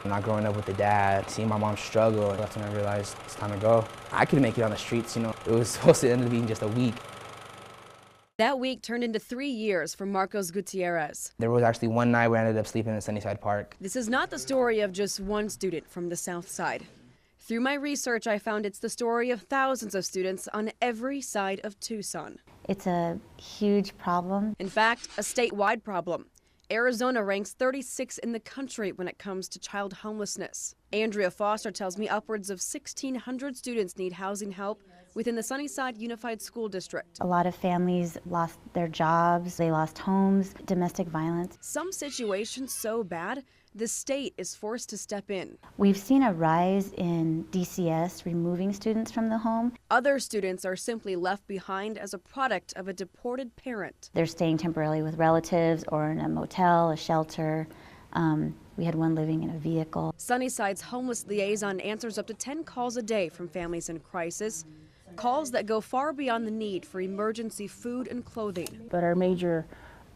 Not growing up with a dad, seeing my mom struggle, that's when I realized it's time to go. I could make it on the streets, It was supposed to end up being just a week. That week turned into 3 years for Marcos Gutierrez. There was actually one night where I ended up sleeping in Sunnyside Park. This is not the story of just one student from the South Side. Through my research, I found it's the story of thousands of students on every side of Tucson. It's a huge problem. In fact, a statewide problem. Arizona ranks 36 in the country when it comes to child homelessness. Andrea Foster tells me upwards of 1,600 students need housing help within the Sunnyside Unified School District. A lot of families lost their jobs, they lost homes, domestic violence. Some situations so bad, the state is forced to step in. We've seen a rise in DCS removing students from the home. Other students are simply left behind as a product of a deported parent. They're staying temporarily with relatives or in a motel, a shelter. We had one living in a vehicle. Sunnyside's homeless liaison answers up to 10 calls a day from families in crisis. Calls that go far beyond the need for emergency food and clothing. But our major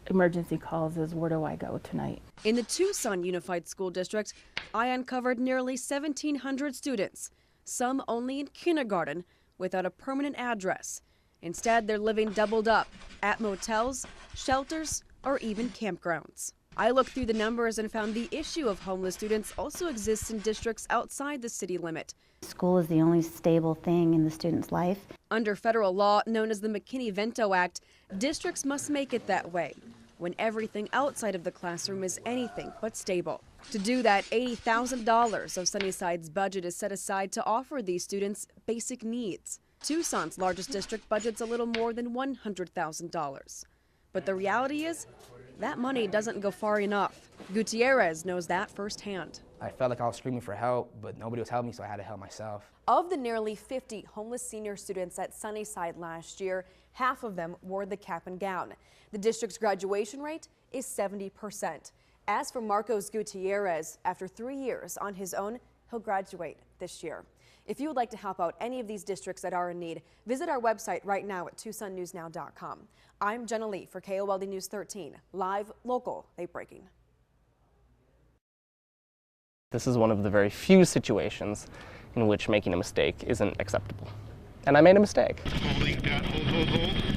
emergency calls is, where do I go tonight? In the Tucson Unified School District, I uncovered nearly 1,700 students, some only in kindergarten, without a permanent address. Instead, they're living doubled up at motels, shelters, or even campgrounds. I looked through the numbers and found the issue of homeless students also exists in districts outside the city limit. School is the only stable thing in the student's life. Under federal law known as the McKinney-Vento Act, districts must make it that way when everything outside of the classroom is anything but stable. To do that, $80,000 of Sunnyside's budget is set aside to offer these students basic needs. Tucson's largest district budgets a little more than $100,000. But the reality is, that money doesn't go far enough. Gutierrez knows that firsthand. I felt like I was screaming for help, but nobody was helping me, so I had to help myself. Of the nearly 50 homeless senior students at Sunnyside last year, half of them wore the cap and gown. The district's graduation rate is 70%. As for Marcos Gutierrez, after 3 years on his own, he'll graduate this year. If you would like to help out any of these districts that are in need, visit our website right now at TucsonNewsNow.com. I'm Jenna Lee for KOLD News 13, live, local, late breaking. This is one of the very few situations in which making a mistake isn't acceptable. And I made a mistake.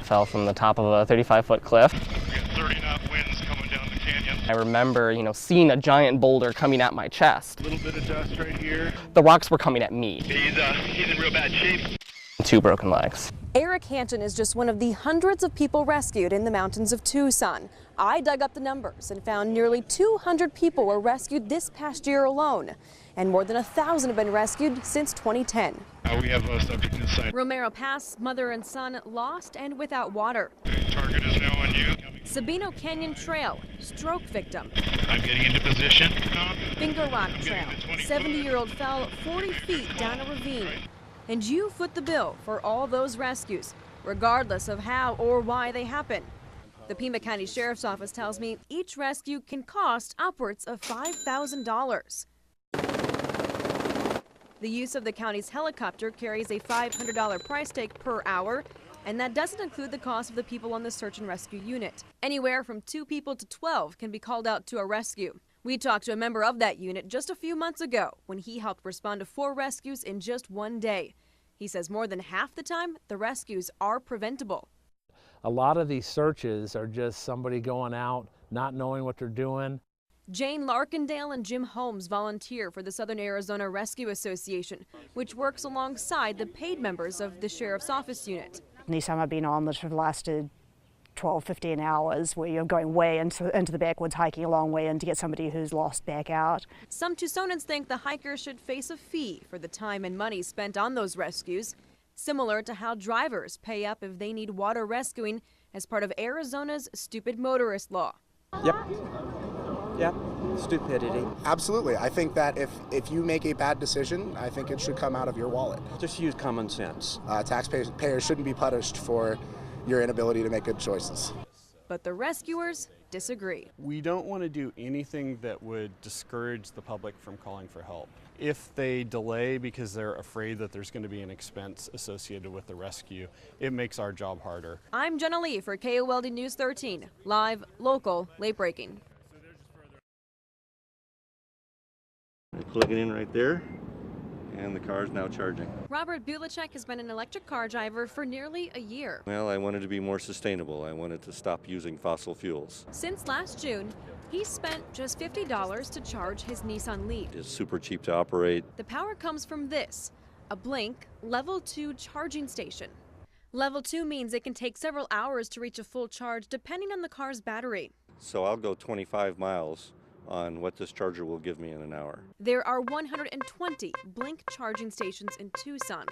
Fell from the top of a 35-foot cliff. We got 30 knot winds coming down the canyon. I remember, seeing a giant boulder coming at my chest. A little bit of dust right here. The rocks were coming at me. He's in real bad shape. 2 broken legs. Eric Hanton is just one of the hundreds of people rescued in the mountains of Tucson. I dug up the numbers and found nearly 200 people were rescued this past year alone, and more than 1,000 have been rescued since 2010. We have a subject inside. Romero Pass, mother and son lost and without water. Target is now on you. Sabino Canyon Trail, stroke victim. I'm getting into position. Finger Rock Trail, 70-year-old fell 40 feet down a ravine. And you foot the bill for all those rescues, regardless of how or why they happen. The Pima County Sheriff's Office tells me each rescue can cost upwards of $5,000. The use of the county's helicopter carries a $500 price tag per hour, and that doesn't include the cost of the people on the search and rescue unit. Anywhere from 2 people to 12 can be called out to a rescue. We talked to a member of that unit just a few months ago when he helped respond to 4 rescues in just one day. He says more than half the time, the rescues are preventable. A lot of these searches are just somebody going out, not knowing what they're doing. Jane Larkindale and Jim Holmes volunteer for the Southern Arizona Rescue Association, which works alongside the paid members of the Sheriff's Office unit. These time I've been on that have lasted 12, 15 hours where you're going way into the backwoods, hiking a long way in to get somebody who's lost back out. Some Tucsonans think the hikers should face a fee for the time and money spent on those rescues, similar to how drivers pay up if they need water rescuing as part of Arizona's stupid motorist law. Yep, stupidity. Absolutely. I think that if you make a bad decision, I think it should come out of your wallet. Just use common sense. Taxpayers shouldn't be punished for your inability to make good choices. But the rescuers disagree. We don't want to do anything that would discourage the public from calling for help. If they delay because they're afraid that there's going to be an expense associated with the rescue, it makes our job harder. I'm Jenna Lee for KOLD News 13, live, local, late breaking. I plug it in right there, and the car is now charging. Robert Bulacek has been an electric car driver for nearly a year. Well, I wanted to be more sustainable. I wanted to stop using fossil fuels. Since last June, he spent just $50 to charge his Nissan Leaf. It's super cheap to operate. The power comes from this, a Blink Level 2 charging station. Level 2 means it can take several hours to reach a full charge depending on the car's battery. So I'll go 25 miles on what this charger will give me in an hour. There are 120 Blink charging stations in Tucson,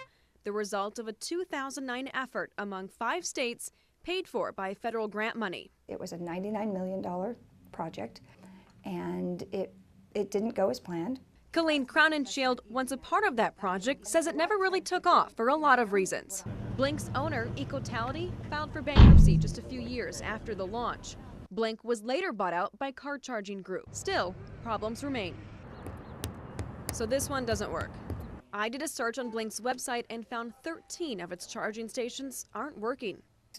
the result of a 2009 effort among 5 states paid for by federal grant money. It was a $99 million project, and it didn't go as planned. Colleen Crownenshield, once a part of that project, says it never really took off for a lot of reasons. Blink's owner, Ecotality, filed for bankruptcy just a few years after the launch. Blink was later bought out by Car Charging Group. Still, problems remain. So this one doesn't work. I did a search on Blink's website and found 13 of its charging stations aren't working.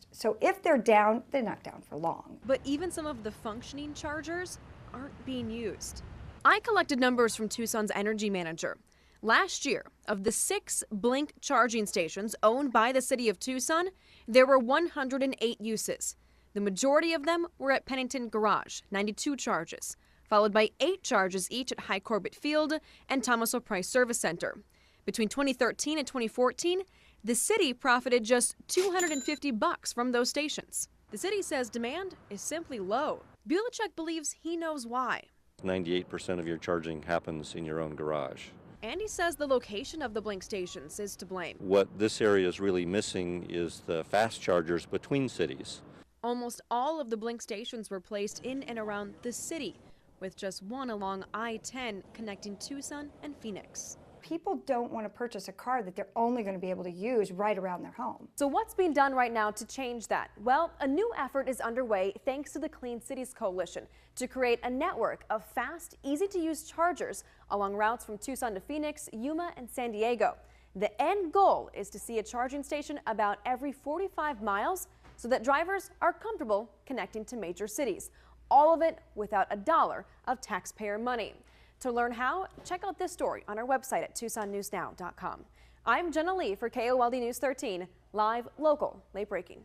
So if they're down, they're not down for long. But even some of the functioning chargers aren't being used. I collected numbers from Tucson's energy manager. Last year, of the 6 Blink charging stations owned by the city of Tucson, there were 108 uses. The majority of them were at Pennington Garage, 92 charges, followed by 8 charges each at High Corbett Field and Thomas O'Price Service Center. Between 2013 and 2014, the city profited just $250 from those stations. The city says demand is simply low. Bulacek believes he knows why. 98% of your charging happens in your own garage. And he says the location of the Blink stations is to blame. What this area is really missing is the fast chargers between cities. Almost all of the Blink stations were placed in and around the city, with just one along I-10 connecting Tucson and Phoenix. People don't want to purchase a car that they're only going to be able to use right around their home. So what's being done right now to change that? Well, a new effort is underway thanks to the Clean Cities Coalition to create a network of fast, easy-to-use chargers along routes from Tucson to Phoenix, Yuma, and San Diego. The end goal is to see a charging station about every 45 miles so that drivers are comfortable connecting to major cities. All of it without a dollar of taxpayer money. To learn how, check out this story on our website at TucsonNewsNow.com. I'm Jenna Lee for KOLD News 13, live, local, late breaking.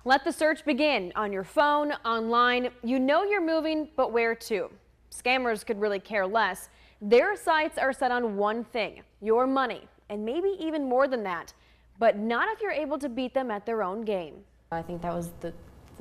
Let the search begin on your phone, online. You know you're moving, but where to? Scammers could really care less. Their sights are set on one thing, your money, and maybe even more than that. But not if you're able to beat them at their own game. I think that was the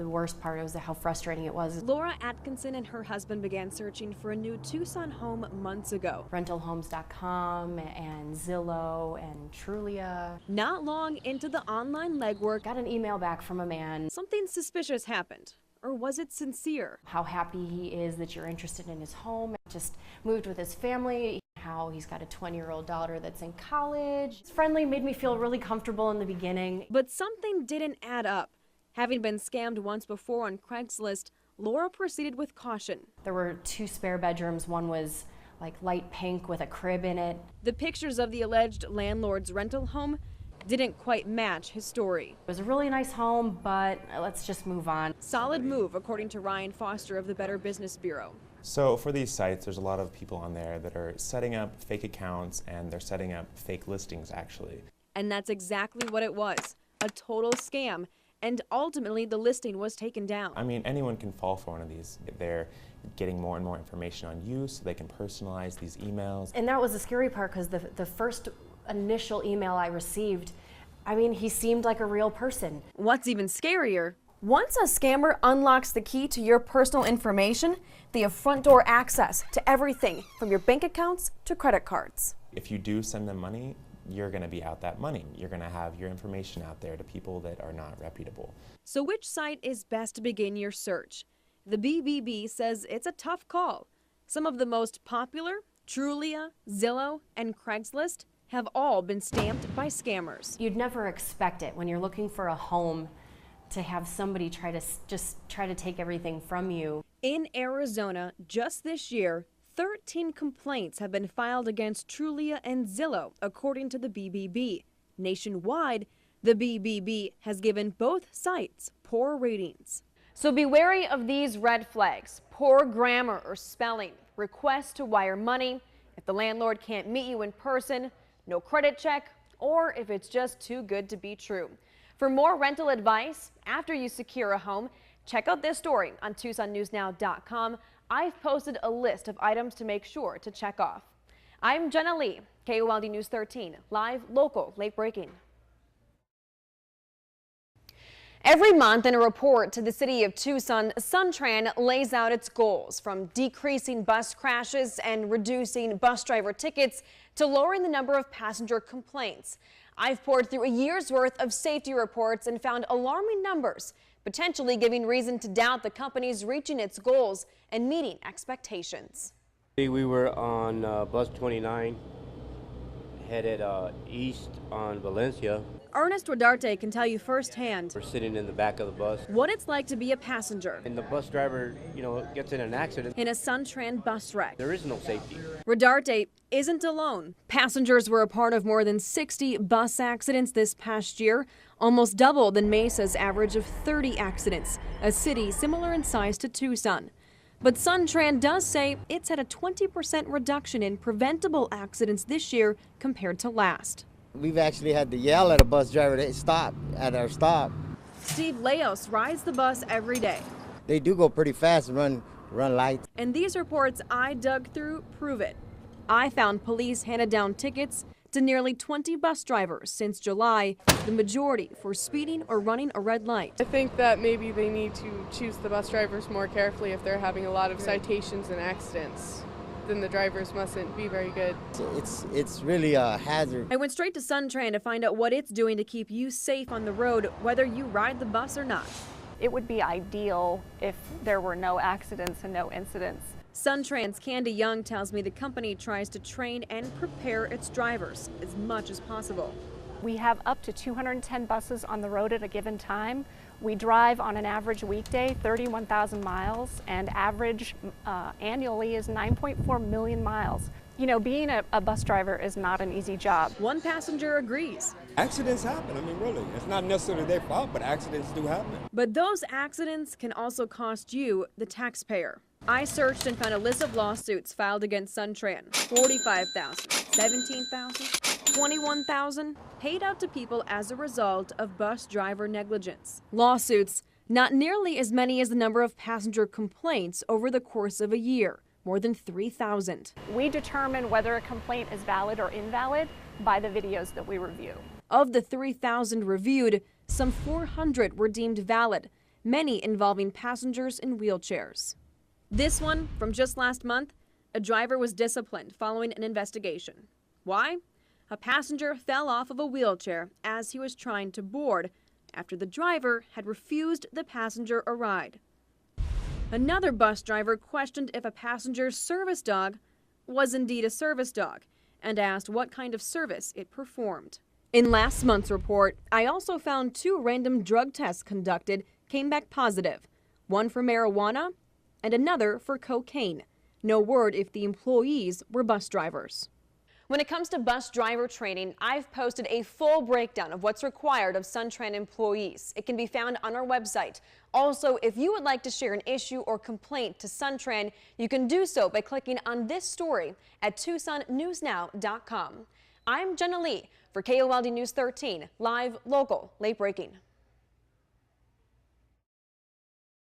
worst part. It was how frustrating it was. Laura Atkinson and her husband began searching for a new Tucson home months ago. Rentalhomes.com and Zillow and Trulia. Not long into the online legwork, got an email back from a man. Something suspicious happened. Or was it sincere? How happy he is that you're interested in his home. Just moved with his family. How he's got a 20-year-old daughter that's in college. It's friendly, made me feel really comfortable in the beginning. But something didn't add up. Having been scammed once before on Craigslist, Laura proceeded with caution. There were 2 spare bedrooms. One was like light pink with a crib in it. The pictures of the alleged landlord's rental home didn't quite match his story. It was a really nice home, but let's just move on. Solid move, according to Ryan Foster of the Better Business Bureau. So for these sites, there's a lot of people on there that are setting up fake accounts, and they're setting up fake listings actually. And that's exactly what it was, a total scam. And ultimately, the listing was taken down. I mean, anyone can fall for one of these. They're getting more and more information on you, so they can personalize these emails. And that was the scary part, because the first initial email I received, I mean, he seemed like a real person. What's even scarier, once a scammer unlocks the key to your personal information, they have front door access to everything from your bank accounts to credit cards. If you do send them money, you're going to be out that money. You're going to have your information out there to people that are not reputable. So which site is best to begin your search? The BBB says it's a tough call. Some of the most popular, Trulia, Zillow, and Craigslist, have all been stamped by scammers. You'd never expect it when you're looking for a home to have somebody try to take everything from you. In Arizona, just this year, 13 complaints have been filed against Trulia and Zillow, according to the BBB. Nationwide, the BBB has given both sites poor ratings. So be wary of these red flags: poor grammar or spelling, requests to wire money, if the landlord can't meet you in person, no credit check, or if it's just too good to be true. For more rental advice after you secure a home, check out this story on TucsonNewsNow.com. I've posted a list of items to make sure to check off. I'm Jenna Lee, KOLD News 13, live, local, late breaking. Every month in a report to the city of Tucson, Suntran lays out its goals, from decreasing bus crashes and reducing bus driver tickets to lowering the number of passenger complaints. I've poured through a year's worth of safety reports and found alarming numbers, potentially giving reason to doubt the company's reaching its goals and meeting expectations. We were on bus 29, headed east on Valencia. Ernest Rodarte can tell you firsthand We're sitting in the back of the bus, what it's like to be a passenger and the bus driver, gets in an accident. in a Suntran bus wreck. There is no safety. Rodarte isn't alone. Passengers were a part of more than 60 bus accidents this past year, almost double than Mesa's average of 30 accidents, a city similar in size to Tucson. But Suntran does say it's had a 20% reduction in preventable accidents this year compared to last. We've actually had to yell at a bus driver to stop at our stop. Steve Leos rides the bus every day. They do go pretty fast and run lights. And these reports I dug through prove it. I found police handed down tickets to nearly 20 bus drivers since July, the majority for speeding or running a red light. I think that maybe they need to choose the bus drivers more carefully if they're having a lot of citations and accidents. Then the drivers mustn't be very good. It's really a hazard. I went straight to Suntran to find out what it's doing to keep you safe on the road, whether you ride the bus or not. It would be ideal if there were no accidents and no incidents. Suntran's Candy Young tells me the company tries to train and prepare its drivers as much as possible. We have up to 210 buses on the road at a given time. We drive on an average weekday 31,000 miles, and average annually is 9.4 million miles. Being a bus driver is not an easy job. One passenger agrees. Accidents happen. Really. It's not necessarily their fault, but accidents do happen. But those accidents can also cost you, the taxpayer. I searched and found a list of lawsuits filed against Suntran. 45,000, 17,000, 21,000 paid out to people as a result of bus driver negligence. Lawsuits, not nearly as many as the number of passenger complaints over the course of a year, more than 3,000. We determine whether a complaint is valid or invalid by the videos that we review. Of the 3,000 reviewed, some 400 were deemed valid, many involving passengers in wheelchairs. This one, from just last month, a driver was disciplined following an investigation. Why? A passenger fell off of a wheelchair as he was trying to board after the driver had refused the passenger a ride. Another bus driver questioned if a passenger's service dog was indeed a service dog and asked what kind of service it performed. In last month's report, I also found 2 random drug tests conducted came back positive, one for marijuana and another for cocaine. No word if the employees were bus drivers. When it comes to bus driver training, I've posted a full breakdown of what's required of Suntran employees. It can be found on our website. Also, if you would like to share an issue or complaint to Suntran, you can do so by clicking on this story at TucsonNewsNow.com. I'm Jenna Lee for KOLD News 13, live, local, late breaking.